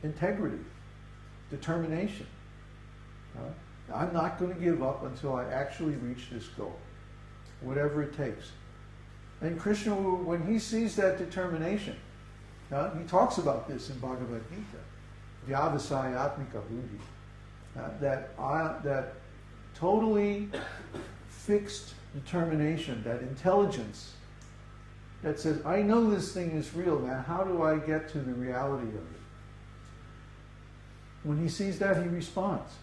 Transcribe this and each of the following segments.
integrity, determination. I'm not going to give up until I actually reach this goal, whatever it takes. And Krishna, when he sees that determination, he talks about this in Bhagavad-gītā, vyavasayatmika buddhi, that totally fixed determination, that intelligence that says, I know this thing is real, now how do I get to the reality of it? When he sees that, he responds.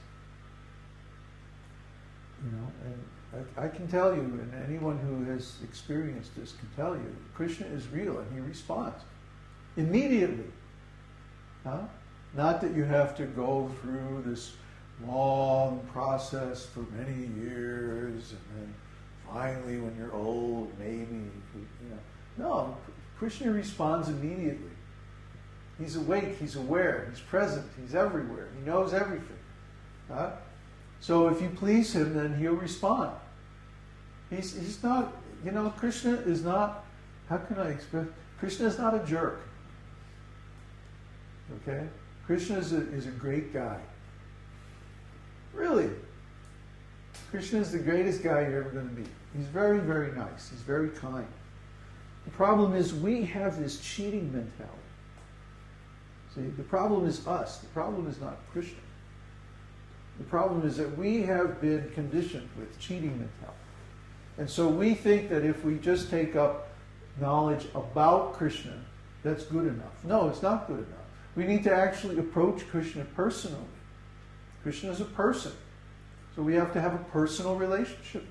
And I can tell you, and anyone who has experienced this can tell you, Krishna is real, and he responds immediately. Not that you have to go through this long process for many years, and then finally, when you're old, maybe, No, Krishna responds immediately. He's awake, he's aware, he's present, he's everywhere, he knows everything. So if you please him, then he'll respond. He's not, Krishna is not, how can I express? Krishna is not a jerk. Okay? Krishna is a great guy. Really. Krishna is the greatest guy you're ever going to meet. He's very, very nice. He's very kind. The problem is we have this cheating mentality. See, the problem is us. The problem is not Krishna. The problem is that we have been conditioned with cheating mentality. And so we think that if we just take up knowledge about Krishna, that's good enough. No, it's not good enough. We need to actually approach Krishna personally. Krishna is a person. So we have to have a personal relationship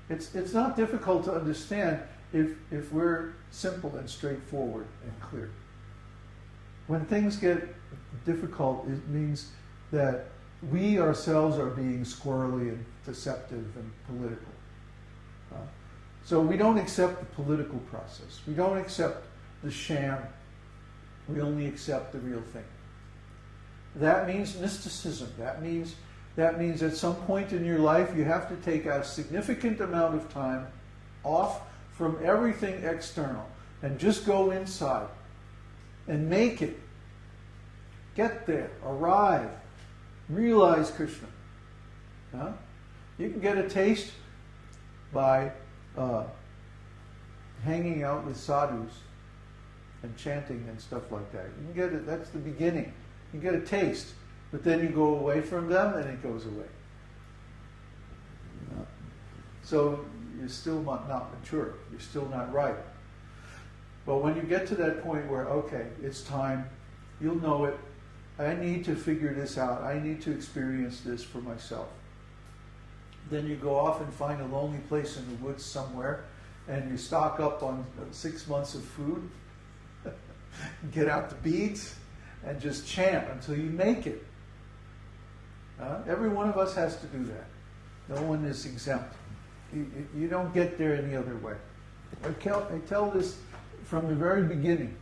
with him. It's not difficult to understand if we're simple and straightforward and clear. When things get difficult, it means that we ourselves are being squirrely and deceptive and political. So we don't accept the political process. We don't accept the sham. We only accept the real thing. That means mysticism. That means at some point in your life you have to take a significant amount of time off from everything external and just go inside and make it. Get there, arrive, realize Krishna. You can get a taste by hanging out with sadhus and chanting and stuff like that. You can get it, that's the beginning. You get a taste, but then you go away from them and it goes away. So you're still not mature, you're still not right. But when you get to that point where, okay, it's time, you'll know it, I need to figure this out, I need to experience this for myself. Then you go off and find a lonely place in the woods somewhere, and you stock up on 6 months of food, get out the beads, and just chant until you make it. Every one of us has to do that. No one is exempt. You don't get there any other way. I tell this from the very beginning.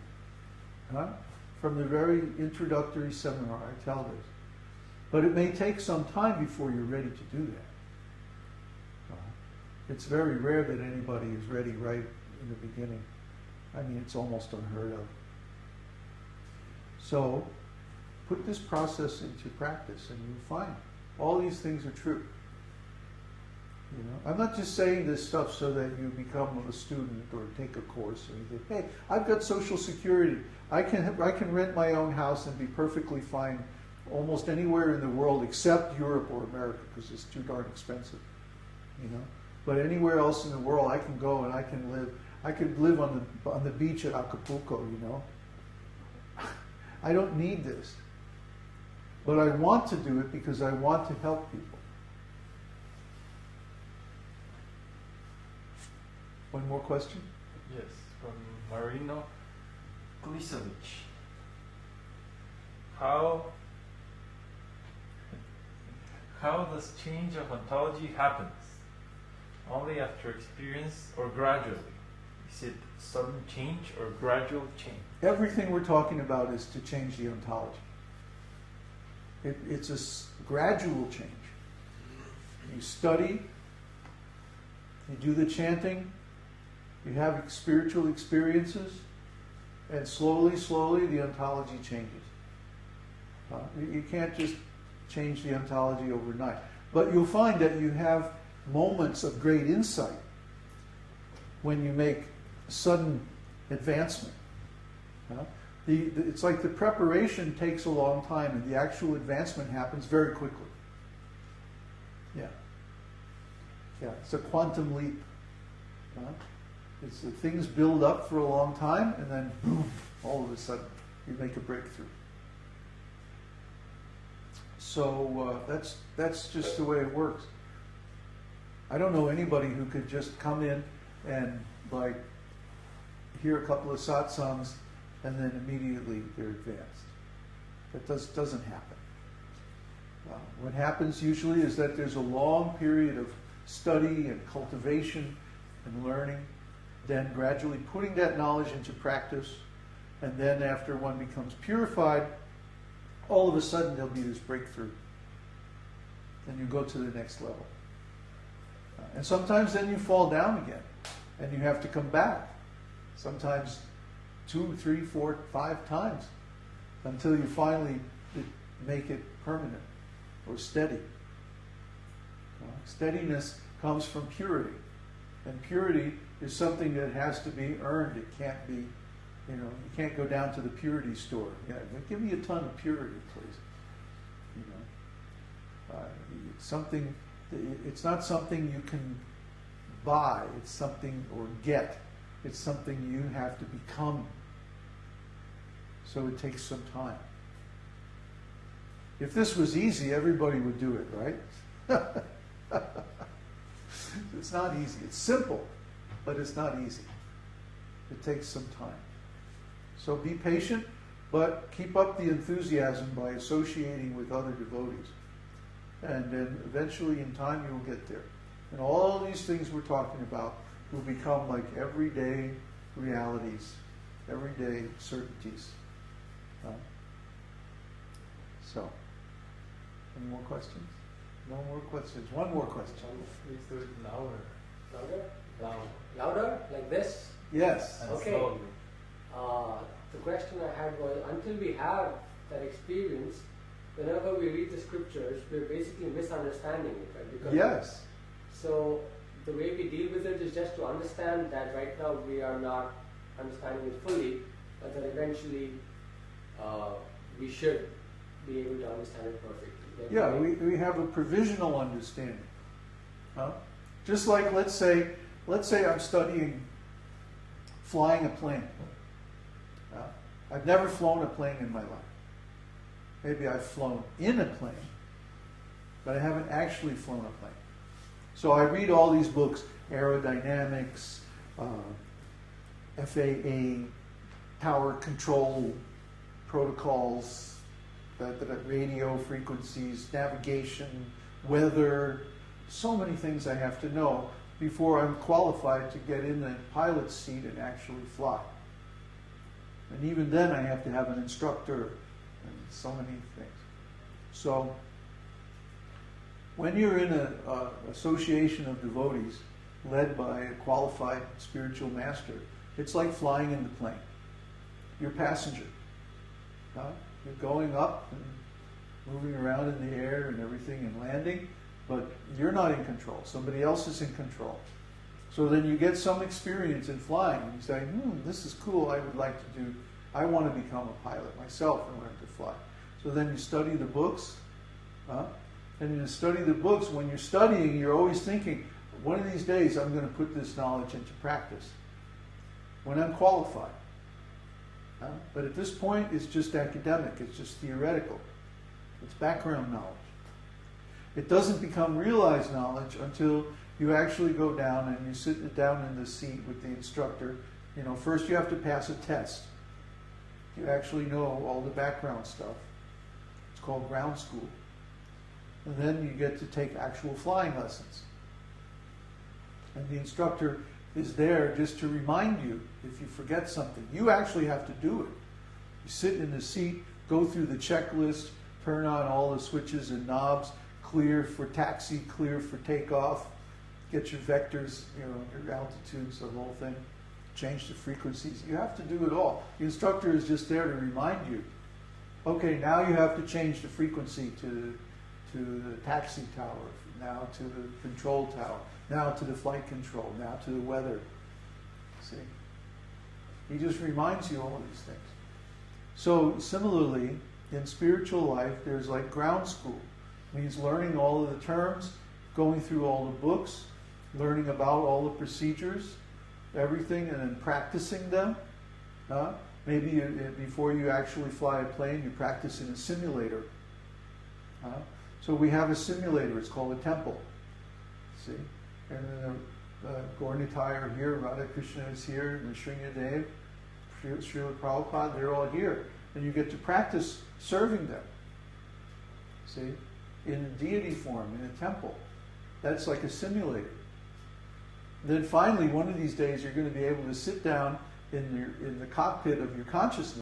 From the very introductory seminar, I tell this. But it may take some time before you're ready to do that. It's very rare that anybody is ready right in the beginning. I mean, it's almost unheard of. So, put this process into practice and you'll find all these things are true. I'm not just saying this stuff so that you become a student or take a course or anything. Hey, I've got Social Security. I can rent my own house and be perfectly fine almost anywhere in the world except Europe or America because it's too darn expensive. But anywhere else in the world, I can go and I can live. I could live on the beach at Acapulco. I don't need this, but I want to do it because I want to help people. One more question? Yes, from Marino Klisovic. How does change of ontology happens? Only after experience or gradually? Is it sudden change or gradual change? Everything we're talking about is to change the ontology. It's a gradual change. You study, you do the chanting, you have spiritual experiences, And slowly, slowly, the ontology changes. You can't just change the ontology overnight. But you'll find that you have moments of great insight when you make sudden advancement. It's like the preparation takes a long time and the actual advancement happens very quickly. Yeah. Yeah, it's a quantum leap. It's things build up for a long time and then boom, all of a sudden you make a breakthrough. So that's just the way it works. I don't know anybody who could just come in and like hear a couple of satsangs and then immediately they're advanced. That doesn't happen. What happens usually is that there's a long period of study and cultivation and learning, then gradually putting that knowledge into practice, and then after one becomes purified, all of a sudden there'll be this breakthrough. And you go to the next level. And sometimes then you fall down again, and you have to come back. Sometimes 2, 3, 4, 5 times, until you finally make it permanent or steady. Steadiness comes from purity. And purity is something that has to be earned. It can't be, you can't go down to the purity store. Yeah, give me a ton of purity, please. It's not something you can buy. It's something, or get. It's something you have to become. So it takes some time. If this was easy, everybody would do it, right? It's not easy. It's simple, but it's not easy. It takes some time. So be patient, but keep up the enthusiasm by associating with other devotees. And then eventually in time you will get there. And all these things we're talking about will become like everyday realities, everyday certainties. So, any more questions? No more questions. One more question. Please do it louder. Louder? Louder? Like this? Yes. And okay. Slowly. The question I had was, until we have that experience, whenever we read the scriptures, we're basically misunderstanding it, right? Because yes. So the way we deal with it is just to understand that right now we are not understanding it fully, but that eventually we should be able to understand it perfectly. Yeah, we have a provisional understanding. Just like let's say I'm studying flying a plane. I've never flown a plane in my life. Maybe I've flown in a plane, but I haven't actually flown a plane. So I read all these books, aerodynamics, FAA, tower control protocols, the radio frequencies, navigation, weather, so many things I have to know before I'm qualified to get in the pilot's seat and actually fly. And even then I have to have an instructor and so many things. So when you're in an association of devotees led by a qualified spiritual master, it's like flying in the plane. You're a passenger. You're going up and moving around in the air and everything and landing, but you're not in control. Somebody else is in control. So then you get some experience in flying and you say, this is cool, I want to become a pilot myself and learn to fly. So then you study the books, and you study the books. When you're studying, you're always thinking, one of these days I'm going to put this knowledge into practice when I'm qualified. But at this point, it's just academic, it's just theoretical. It's background knowledge. It doesn't become realized knowledge until you actually go down and you sit down in the seat with the instructor. First you have to pass a test. You actually know all the background stuff. It's called ground school. And then you get to take actual flying lessons. And the instructor is there just to remind you if you forget something. You actually have to do it. You sit in the seat, go through the checklist, turn on all the switches and knobs, clear for taxi, clear for takeoff, get your vectors, your altitudes, the whole thing. change the frequencies. You have to do it all. The instructor is just there to remind you, okay, now you have to change the frequency to the taxi tower, now to the control tower, now to the flight control, now to the weather. See? He just reminds you all of these things. So similarly, in spiritual life, there's like ground school. It means learning all of the terms, going through all the books, learning about all the procedures, everything, and then practicing them. Maybe before you actually fly a plane, you practice in a simulator. So we have a simulator. It's called a temple. See? And then Gaura-Nitai are here, Radha Krishna is here, and Sringadev, Srila Prabhupada, they're all here. And you get to practice serving them. See? In deity form, in a temple. That's like a simulator. Then finally, one of these days, you're going to be able to sit down in the cockpit of your consciousness